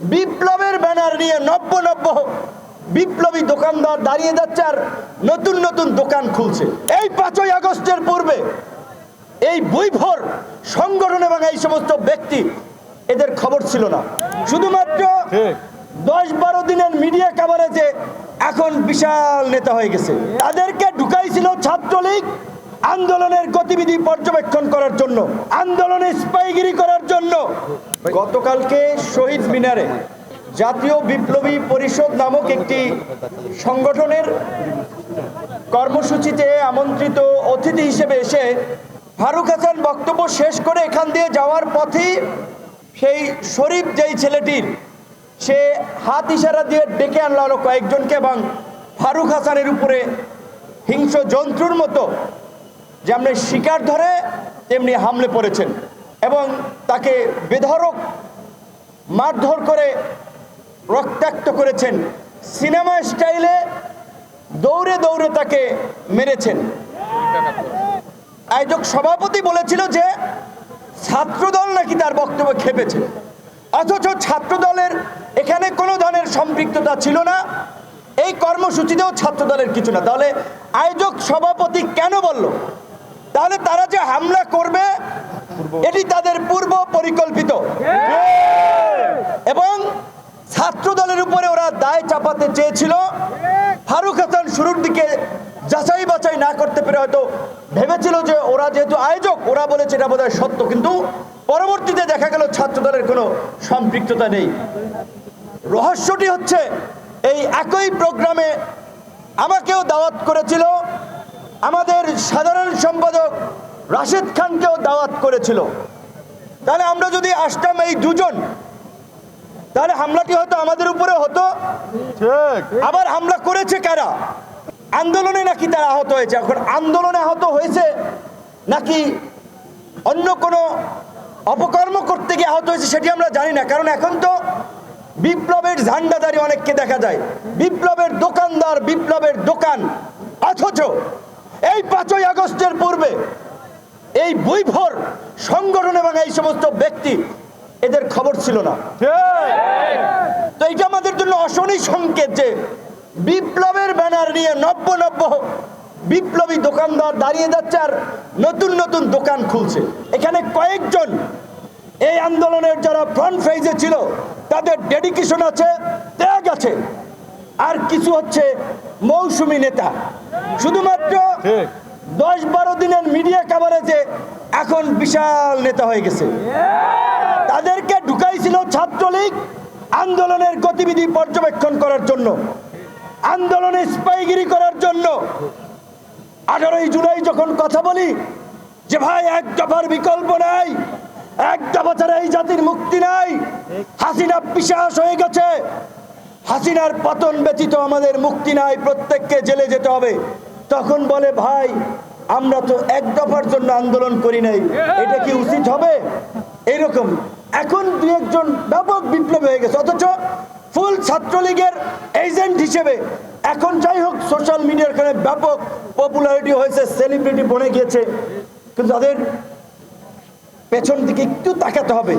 বিপ্লবের ব্যানার নিয়ে নব্য নব্য বিপ্লবী দোকানদার দাঁড়িয়ে যাচ্ছে আর নতুন নতুন দোকান খুলছে। এই ৫ই আগস্টের পূর্বে এই বৈভর সংগঠন এবং এই সমস্ত ব্যক্তি এদের খবর ছিল না। শুধুমাত্র ১০-১২ দিনের মিডিয়া কভারেজে এখন বিশাল নেতা হয়ে গেছে। তাদেরকে ঢুকাইছিল ছাত্রলীগ আন্দোলনের গতিবিধি পর্যবেক্ষণ করার জন্য, আন্দোলনে স্পাইগিরি করার জন্য। গতকালকে শহীদ মিনারে জাতীয় বিপ্লবী পরিষদ নামক একটি সংগঠনের কর্মসূচিতে আমন্ত্রিত অতিথি হিসেবে এসে ফারুক হাসান বক্তব্য শেষ করে এখান দিয়ে যাওয়ার পথেই সেই শরীফ যেই ছেলেটির সে হাত ইশারা দিয়ে ডেকে আনলো কয়েকজনকে এবং ফারুক হাসানের উপরে হিংস্র জন্তুর মতো যেমনি শিকার ধরে তেমনি হামলে পড়েছেন এবং তাকে বেধড়ক মারধর করে রক্তাক্ত করেছেন। সিনেমা স্টাইলে দৌড়ে দৌড়ে তাকে মেরেছেন। আয়োজক সভাপতি বলেছিল যে ছাত্রদল নাকি তার বক্তব্য খেপেছে, অথচ ছাত্রদলের এখানে কোনো ধরনের সম্পৃক্ততা ছিল না, এই কর্মসূচিতেও ছাত্রদলের কিছু না। তাহলে আয়োজক সভাপতি কেন বলল? তাহলে তারা যে হামলা করবে এটি তাদের পূর্ব পরিকল্পিত এবং ছাত্রদলের উপরে ওরা দায় চাপাতে চেয়েছিল। ফারুক হাসান শুরুর দিকে যাচাই বাছাই না করতে পেরে হয়তো ভেবেছিল যে ওরা যেহেতু আয়োজক ওরা বলেছে এটা বোধহয় সত্য, কিন্তু পরবর্তীতে দেখা গেল ছাত্রদলের কোনো সম্পৃক্ততা নেই। রহস্যটি হচ্ছে এই একই প্রোগ্রামে আমাকেও দাওয়াত করেছিল, আমাদের সাধারণ সম্পাদক রাশেদ খানকেও দাওয়াত করেছিল। তাহলে আমরা যদি আসতাম এই দুজন, তাহলে হামলাটি হয়তো আমাদের উপরে হতো। আবার হামলা করেছে কারা? আন্দোলনে নাকি তারা আহত হয়েছে। এখন আন্দোলনে আহত হয়েছে নাকি অন্য কোনো অপকর্ম করতে গিয়ে আহত হয়েছে সেটি আমরা জানি না, কারণ এখন তো বিপ্লবের ঝান্ডাদারি অনেককে দেখা যায়, বিপ্লবের দোকানদার, বিপ্লবের দোকান। অথচ এই ৫ই আগস্টের পূর্বে এই বৈভর সংগঠন এবং এই সমস্ত ব্যক্তি এদের খবর ছিল না। তো এটা আমাদের জন্য অশনি সংকেত যে বিপ্লবের ব্যানার নিয়ে নব্য নব্য বিপ্লবী দোকানদার দাঁড়িয়ে যাচ্ছে আর নতুন নতুন দোকান খুলছে। এখানে কয়েকজন এই আন্দোলনের যারা ফ্রন্ট ফেজে ছিল তাদের ডেডিকেশন আছে, ত্যাগ আছে, আর কিছু হচ্ছে মৌসুমী নেতা। শুধুমাত্র ১০-১২ দিনের মিডিয়া কভারেজে এখন বিশাল নেতা হয়ে গেছে। তাদেরকে ঢুকাইছিল ছাত্রলীগ আন্দোলনের গতিবিধি পর্যবেক্ষণ করার জন্য, আন্দোলনে স্পাইগিরি করার জন্য। 18ই জুলাই যখন কথা বলি যে ভাই এক দফার বিকল্প নাই, এক দফা ছাড়া এই জাতির মুক্তি নাই, হাসিনা পিশাচ হয়ে গেছে, হাসিনার পতন ব্যতীত আমাদের মুক্তি নাই, প্রত্যেককে জেলে যেতে হবে। তখন বলে ভাই আমরা তো এক দফার জন্য আন্দোলন করি নাই, এটা কি উচিত হবে? এইরকম এখন দু একজন ব্যাপক বিপ্লব হয়ে গেছে, অথচ ফুল ছাত্রলীগের এজেন্ট হিসেবে এখন যাই হোক সোশ্যাল মিডিয়ার কারণে ব্যাপক পপুলারিটি হয়েছে, সেলিব্রিটি বনে গিয়েছে, কিন্তু তাদের পেছন দিকে একটু তাকাতে হবে।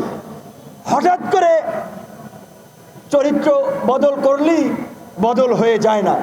হঠাৎ করে চরিত্র বদল করলেই বদল হয়ে যায় না।